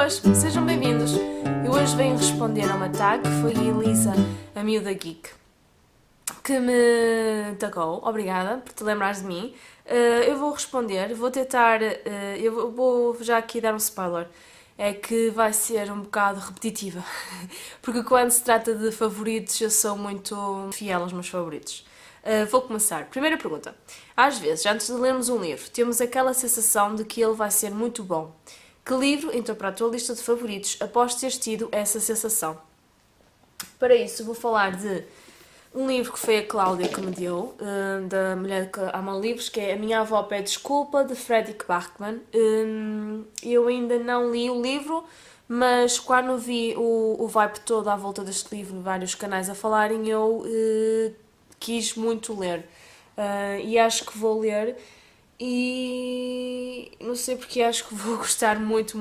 pessoas, sejam bem-vindos. Eu hoje venho responder a uma tag que foi a Elisa, a miúda geek, que me tagou. Obrigada por te lembrares de mim. Eu vou responder, vou tentar, eu vou já aqui dar um spoiler. É que vai ser um bocado repetitiva, porque quando se trata de favoritos eu sou muito fiel aos meus favoritos. Vou começar. Primeira pergunta. Às vezes, antes de lermos um livro, temos aquela sensação de que ele vai ser muito bom. Que livro entrou para a tua lista de favoritos após teres tido essa sensação? Para isso, vou falar de um livro que foi a Cláudia que me deu, da Mulher que Ama Livros, que é A Minha Avó Pede Desculpa, de Fredrik Backman. Eu ainda não li o livro, mas quando vi o vibe todo à volta deste livro, vários canais a falarem, eu quis muito ler. E acho que vou ler e não sei porque acho que vou gostar muito.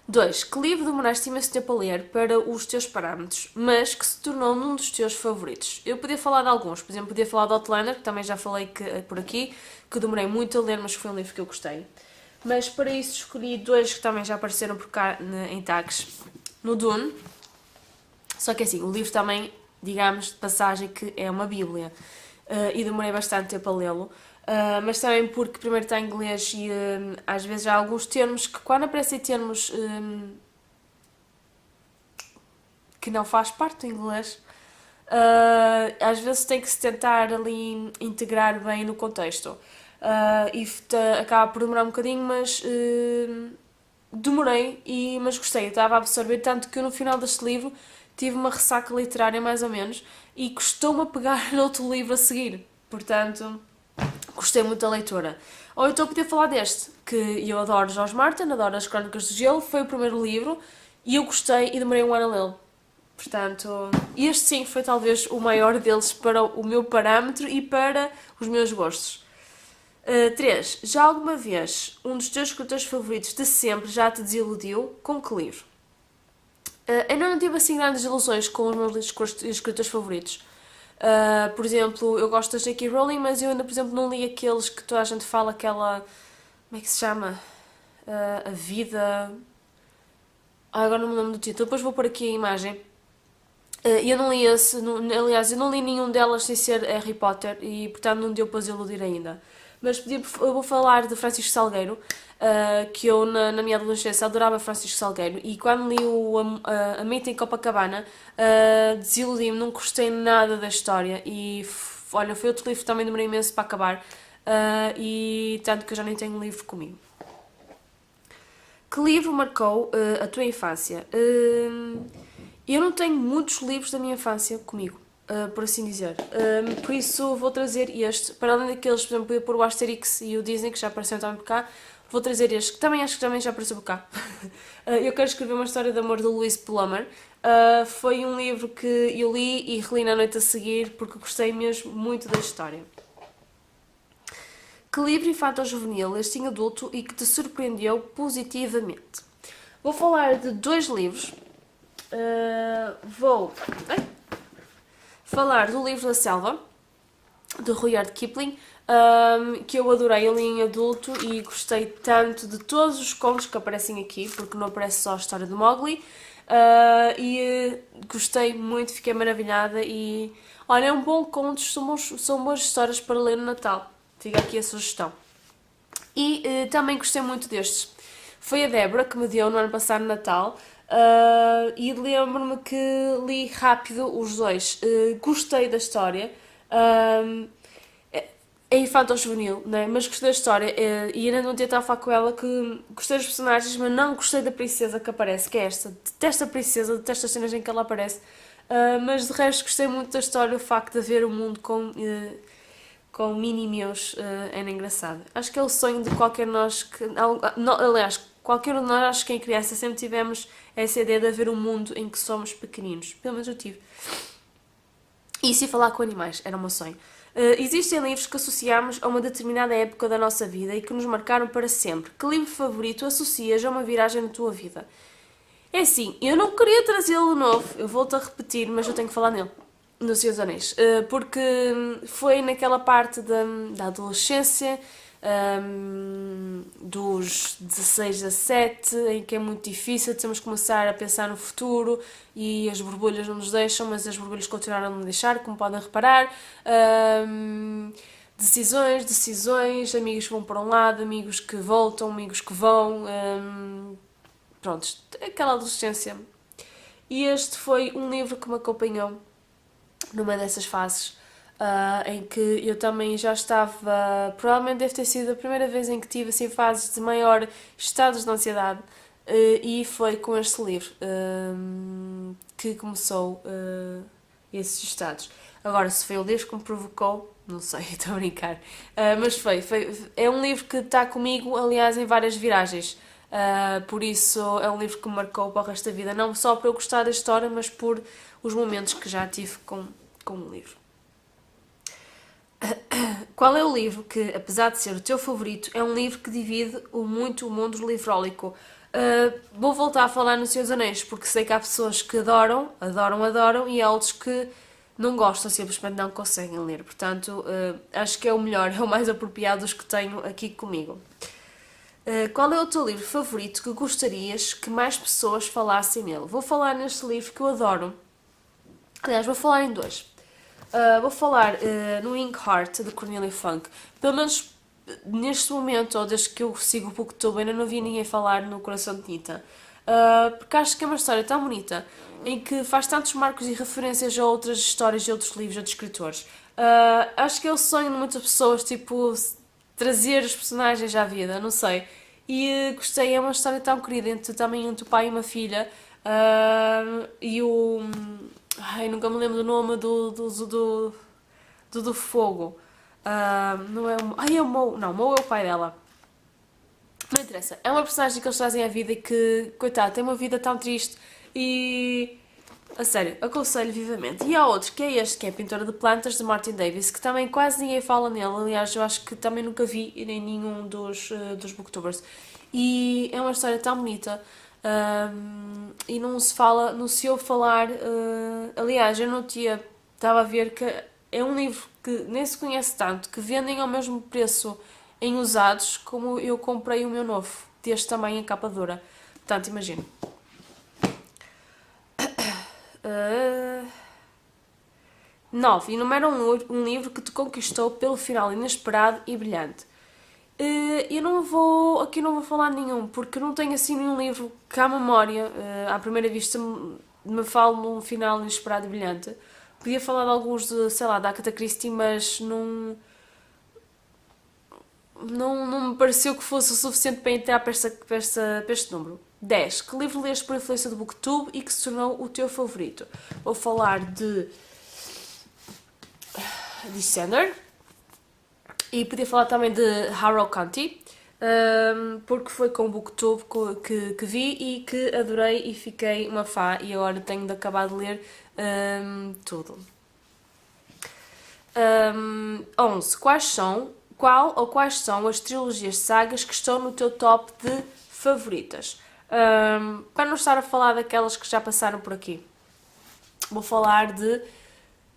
2. Que livro demoraste imenso tempo a ler para os teus parâmetros, mas que se tornou num dos teus favoritos? Eu podia falar de alguns, por exemplo, podia falar de Outlander, que também já falei por aqui, que demorei muito a ler, mas foi um livro que eu gostei. Mas para isso escolhi 2 que também já apareceram por cá em tags. No Dune, só que assim, o livro também, digamos, de passagem, que é uma bíblia. E demorei bastante tempo a lê-lo. Mas também porque primeiro está em inglês e às vezes há alguns termos que quando aparecem termos que não faz parte do inglês, às vezes tem que se tentar ali integrar bem no contexto. E acaba por demorar um bocadinho, mas demorei, mas gostei. Eu estava a absorver tanto que eu no final deste livro tive uma ressaca literária mais ou menos e custou-me a pegar noutro livro a seguir. Portanto, gostei muito da leitura. Ou então podia falar deste, que eu adoro George Martin, adoro As Crónicas do Gelo, foi o primeiro livro e eu gostei e demorei um ano a lê-lo. Portanto, este sim foi talvez o maior deles para o meu parâmetro e para os meus gostos. 3. Já alguma vez um dos teus escritores favoritos de sempre já te desiludiu? Com que livro? Eu não tive assim grandes ilusões com os meus escritores favoritos. Por exemplo, eu gosto da J.K. Rowling, mas eu ainda, por exemplo, não li aqueles que toda a gente fala, aquela... Como é que se chama? A Vida... agora não me lembro do título, depois vou pôr aqui a imagem. Eu não li esse, aliás, eu não li nenhum delas sem ser Harry Potter e, portanto, não deu para desiludir ainda. Mas eu vou falar de Francisco Salgueiro, que eu na minha adolescência adorava Francisco Salgueiro e quando li a Mita em Copacabana desiludi-me, não gostei nada da história e olha, foi outro livro que também demorei imenso para acabar e tanto que eu já nem tenho livro comigo. Que livro marcou a tua infância? Eu não tenho muitos livros da minha infância comigo, por assim dizer. Por isso vou trazer este, para além daqueles, por exemplo, podia pôr o Asterix e o Disney, que já apareceram também por cá, vou trazer este, que também acho que também já apareceu por cá. Eu quero escrever uma história de amor do Louise Plummer. Foi um livro que eu li e reli na noite a seguir, porque gostei mesmo muito da história. Que livro infanto-juvenil leste em adulto e que te surpreendeu positivamente? Vou falar de 2 livros. Vou falar do livro da Selva, de Rudyard Kipling, que eu adorei, eu li em adulto e gostei tanto de todos os contos que aparecem aqui, porque não aparece só a história do Mowgli, e gostei muito, fiquei maravilhada e olha, é um bom conto, são boas histórias para ler no Natal, fica aqui a sugestão. E também gostei muito destes, foi a Débora que me deu no ano passado no Natal, e lembro-me que li rápido os 2, gostei da história, é infanto-juvenil, né? Mas gostei da história e ainda não tinha estado a falar com ela que gostei dos personagens, mas não gostei da princesa que aparece, que é esta. Detesto a princesa, detesto as cenas em que ela aparece, mas de resto gostei muito da história, o facto de haver um mundo com mini-meus era engraçado. Acho que é o sonho de qualquer nós, aliás, qualquer um de nós, acho que em criança sempre tivemos essa ideia de haver um mundo em que somos pequeninos, pelo menos eu tive. E se falar com animais, era o meu sonho. Existem livros que associamos a uma determinada época da nossa vida e que nos marcaram para sempre. Que livro favorito associas a uma viragem na tua vida? É assim, eu não queria trazê-lo de novo, eu volto a repetir, mas eu tenho que falar nele, no Senhor dos Anéis, porque foi naquela parte da adolescência, dos 16 a 7, em que é muito difícil, temos que começar a pensar no futuro e as borbulhas não nos deixam, mas as borbulhas continuaram a nos deixar, como podem reparar. Decisões, amigos que vão para um lado, amigos que voltam, amigos que vão, pronto, aquela adolescência. E este foi um livro que me acompanhou numa dessas fases, em que eu também já estava, provavelmente deve ter sido a primeira vez em que tive assim fases de maior estados de ansiedade, e foi com este livro que começou esses estados. Agora, se foi o livro que me provocou, não sei, estou a brincar. Mas é um livro que está comigo, aliás, em várias viragens. Por isso é um livro que me marcou para o resto da vida. Não só por eu gostar da história, mas por os momentos que já tive com o livro. Qual é o livro que, apesar de ser o teu favorito, é um livro que divide muito o mundo livrólico? Vou voltar a falar no Senhor dos Anéis, porque sei que há pessoas que adoram, e há outros que não gostam, simplesmente não conseguem ler. Portanto, acho que é o melhor, é o mais apropriado dos que tenho aqui comigo. Qual é o teu livro favorito que gostarias que mais pessoas falassem nele? Vou falar neste livro que eu adoro. Aliás, vou falar em dois. Vou falar no Inkheart, de Cornelia Funk. Pelo menos neste momento, ou desde que eu sigo o Booktube, ainda não vi ninguém falar no Coração de Nita. Porque acho que é uma história tão bonita, em que faz tantos marcos e referências a outras histórias de outros livros, de outros escritores. Acho que é o sonho de muitas pessoas, tipo, trazer os personagens à vida, não sei. E gostei, é uma história tão querida, também entre o pai e uma filha. E o... Ai, nunca me lembro do nome do fogo. Não é o... Ai, é o Mo. Não, Mo é o pai dela. Não interessa. É uma personagem que eles trazem à vida e que, coitado, tem uma vida tão triste e... A sério, aconselho vivamente. E há outro, que é este, que é a Pintora de Plantas, de Martin Davis, que também quase ninguém fala nele. Aliás, eu acho que também nunca vi em nenhum dos booktubers. E é uma história tão bonita. E não se ouve falar. Aliás, eu não tinha. Estava a ver que é um livro que nem se conhece tanto, que vendem ao mesmo preço em usados como eu comprei o meu novo, deste tamanho em capa dura. Portanto, imagino. 9. Enumera um livro que te conquistou pelo final inesperado e brilhante. Aqui não vou falar nenhum, porque não tenho assim nenhum livro que à memória, à primeira vista, me fale num final inesperado e brilhante. Podia falar de alguns sei lá, da Agatha Christie, mas não me pareceu que fosse o suficiente para entrar para este número. 10. Que livro leste por influência do Booktube e que se tornou o teu favorito? Vou falar de Descender e podia falar também de Harrow County, porque foi com o Booktube que vi e que adorei e fiquei uma fã e agora tenho de acabar de ler tudo. 11. Quais são as trilogias de sagas que estão no teu top de favoritas? Para não estar a falar daquelas que já passaram por aqui, vou falar de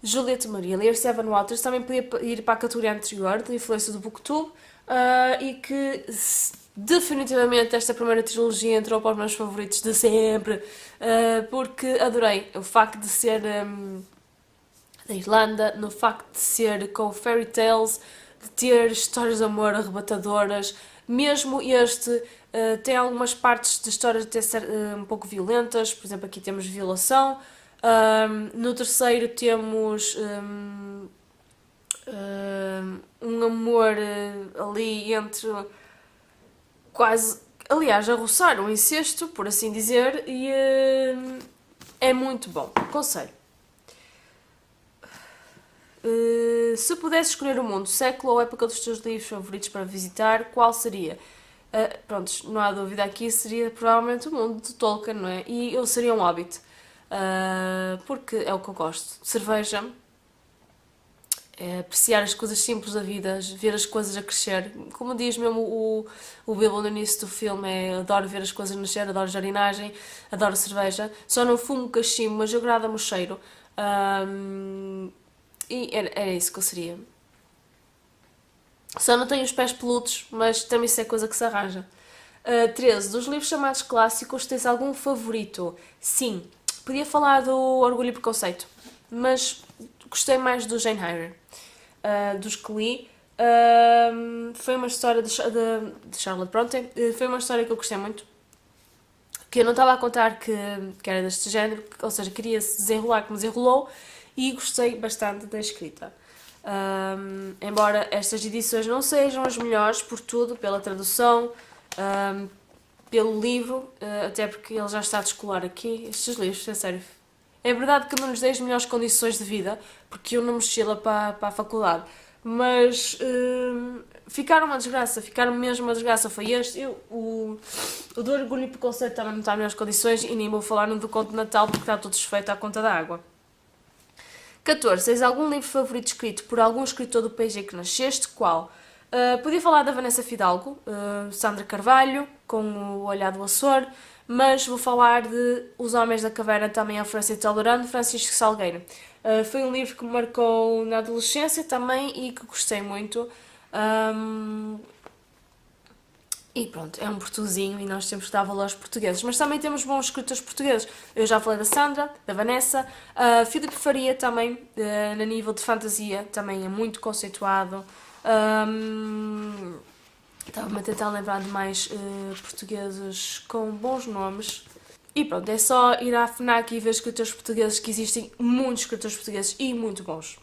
Julieta Maria. Ler Seven Waters também podia ir para a categoria anterior, de influência do Booktube, e que definitivamente esta primeira trilogia entrou para os meus favoritos de sempre, porque adorei o facto de ser da Irlanda, no facto de ser com fairy tales, de ter histórias de amor arrebatadoras. Mesmo este tem algumas partes de histórias até um pouco violentas, por exemplo, aqui temos violação. No terceiro temos um amor ali entre quase, aliás, a roçar um incesto, por assim dizer, e é muito bom, aconselho. Se pudesse escolher o mundo, século ou época dos teus livros favoritos para visitar, qual seria? Prontos, não há dúvida aqui, seria provavelmente o mundo de Tolkien, não é? E eu seria um hobbit, porque é o que eu gosto. Cerveja, apreciar as coisas simples da vida, ver as coisas a crescer. Como diz mesmo o Bilbo no início do filme, adoro ver as coisas nascer, adoro jardinagem, adoro cerveja. Só não fumo cachimbo, mas agrada-me o cheiro. E era isso que eu seria. Só não tenho os pés peludos, mas também isso é coisa que se arranja. 13. Dos livros chamados clássicos, tens algum favorito? Sim. Podia falar do Orgulho e Preconceito, mas gostei mais do Jane Eyre. Dos que li. Foi uma história de Charlotte Bronte. Foi uma história que eu gostei muito. Que eu não estava a contar que era deste género, ou seja, queria se desenrolar como desenrolou, e gostei bastante da escrita. Embora estas edições não sejam as melhores por tudo, pela tradução, pelo livro, até porque ele já está a descolar aqui, estes livros, é sério. É verdade que não nos dei as melhores condições de vida, porque eu não mochila para a faculdade, mas ficaram uma desgraça, ficaram mesmo uma desgraça. Foi este, o do Orgulho e Preconceito também não está nas melhores condições, e nem vou falar no do Conto de Natal porque está tudo desfeito à conta da água. 14. Tens algum livro favorito escrito por algum escritor do país em que nasceste? Qual? Podia falar da Vanessa Fidalgo, Sandra Carvalho, com o Olhar do Açor, mas vou falar de Os Homens da Caverna, também a Francisco Talorano, Francisco Salgueiro. Foi um livro que me marcou na adolescência também e que gostei muito. E pronto, é um portuguesinho e nós temos que dar valor aos portugueses. Mas também temos bons escritores portugueses. Eu já falei da Sandra, da Vanessa. Filipe Faria também, no nível de fantasia, também é muito conceituado. Estava-me a tentar lembrar de mais portugueses com bons nomes. E pronto, é só ir à FNAC e ver escritores portugueses, que existem muitos escritores portugueses e muito bons.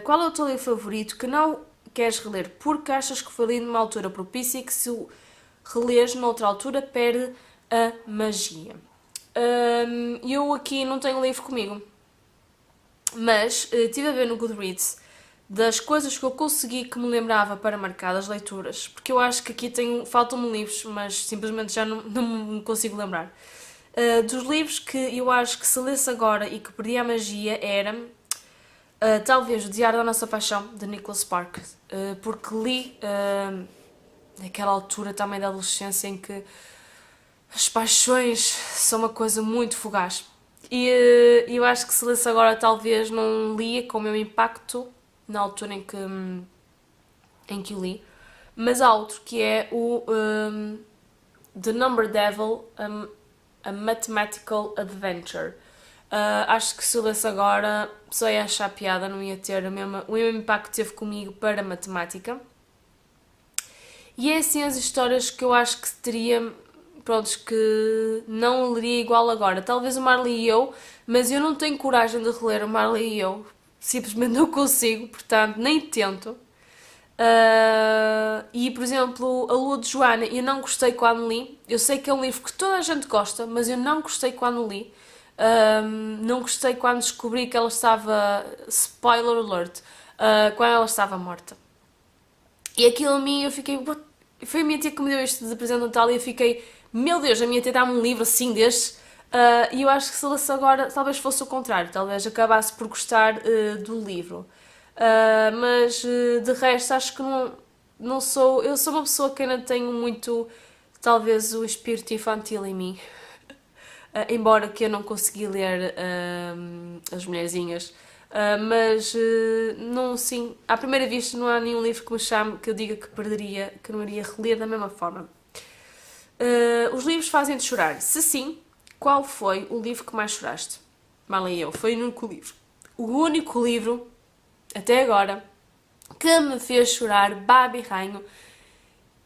Qual é o teu livro favorito que não queres reler porque achas que foi lido numa altura propícia e que se o relês noutra altura perde a magia? Eu aqui não tenho livro comigo, mas estive a ver no Goodreads das coisas que eu consegui que me lembrava para marcar das leituras, porque eu acho que aqui faltam-me livros, mas simplesmente já não me consigo lembrar. Dos livros que eu acho que se lesse agora e que perdia a magia era talvez O Diário da Nossa Paixão, de Nicholas Sparks, porque li naquela altura também da adolescência em que as paixões são uma coisa muito fugaz. E eu acho que se lesse agora talvez não lia com o meu impacto na altura em que o li. Mas há outro que é o The Number Devil, a Mathematical Adventure. Acho que se eu lesse agora só ia achar piada, não ia ter o mesmo impacto que teve comigo para matemática. E é assim as histórias que eu acho que teria, pronto, que não leria igual agora. Talvez o Marley e eu, mas eu não tenho coragem de reler o Marley e eu. Simplesmente não consigo, portanto, nem tento. E, por exemplo, A Lua de Joana, eu não gostei quando li. Eu sei que é um livro que toda a gente gosta, mas eu não gostei quando li. Não gostei quando descobri que ela estava, spoiler alert, quando ela estava morta. E aquilo a mim, eu fiquei, what? Foi a minha tia que me deu isto de presente de Natal e eu fiquei, meu Deus, a minha tia dá-me um livro assim destes. E eu acho que se lesse agora, talvez fosse o contrário, talvez acabasse por gostar do livro. Mas de resto, acho que não sou. Eu sou uma pessoa que ainda tenho muito, talvez, o espírito infantil em mim. Embora que eu não consegui ler As Mulherzinhas. Mas não, sim, à primeira vista não há nenhum livro que me chame que eu diga que perderia, que não iria reler da mesma forma. Os livros fazem-te chorar? Se sim, qual foi o livro que mais choraste? Marley e eu, foi o único livro. O único livro, até agora, que me fez chorar baba e ranho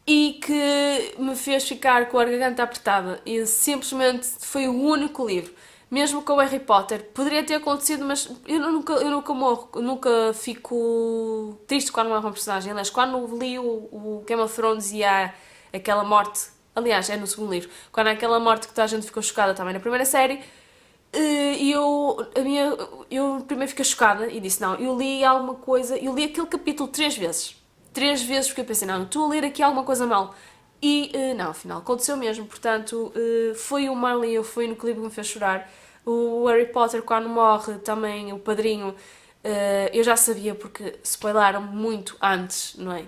e que me fez ficar com a garganta apertada. E simplesmente foi o único livro. Mesmo com o Harry Potter, poderia ter acontecido, mas eu nunca morro, nunca fico triste quando morre um personagem. Aliás, quando li o Game of Thrones e há aquela morte, aliás, é no segundo livro, quando há aquela morte que toda a gente ficou chocada também na primeira série, e eu primeiro fiquei chocada e disse, não, eu li alguma coisa, eu li aquele capítulo 3 vezes. 3 vezes porque eu pensei, não, estou a ler aqui alguma coisa mal. E não, afinal, aconteceu mesmo, portanto, foi o Marley, foi no livro que me fez chorar. O Harry Potter, quando morre, também, o padrinho, eu já sabia porque spoilaram muito antes, não é?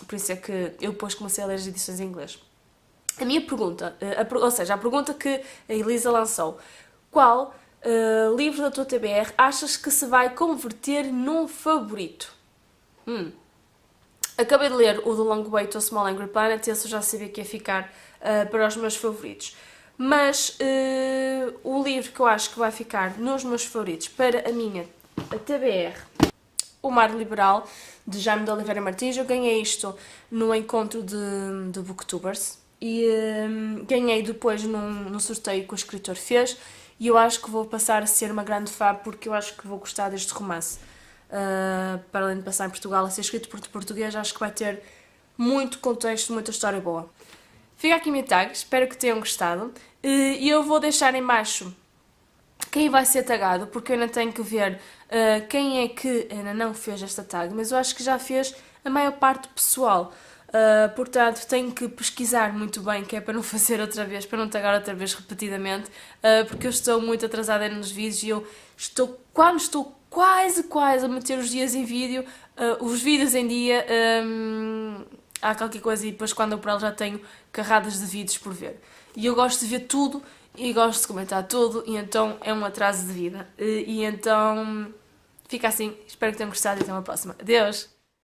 Por isso é que eu depois comecei a ler as edições em inglês. A minha pergunta, ou seja, a pergunta que a Elisa lançou, qual livro da tua TBR achas que se vai converter num favorito? Acabei de ler o The Long Way to a Small Angry Planet e esse eu já sabia que ia ficar para os meus favoritos. Mas o livro que eu acho que vai ficar nos meus favoritos para a minha TBR, O Mar Liberal, de Jaime de Oliveira Martins. Eu ganhei isto no encontro de Booktubers e ganhei depois num sorteio que o escritor fez e eu acho que vou passar a ser uma grande fã porque eu acho que vou gostar deste romance. Para além de passar em Portugal a ser escrito por português, acho que vai ter muito contexto, muita história boa. Fica aqui a minha tag, espero que tenham gostado e eu vou deixar em baixo quem vai ser tagado, porque eu ainda tenho que ver quem é que ainda não fez esta tag, mas eu acho que já fez a maior parte do pessoal. Portanto, tenho que pesquisar muito bem, que é para não fazer outra vez, para não tagar outra vez repetidamente, porque eu estou muito atrasada nos vídeos e eu estou quase a meter os dias em vídeo, os vídeos em dia, há qualquer coisa e depois quando eu por ela já tenho carradas de vídeos por ver. E eu gosto de ver tudo e gosto de comentar tudo e então é um atraso de vida. E então fica assim, espero que tenham gostado e até uma próxima. Adeus!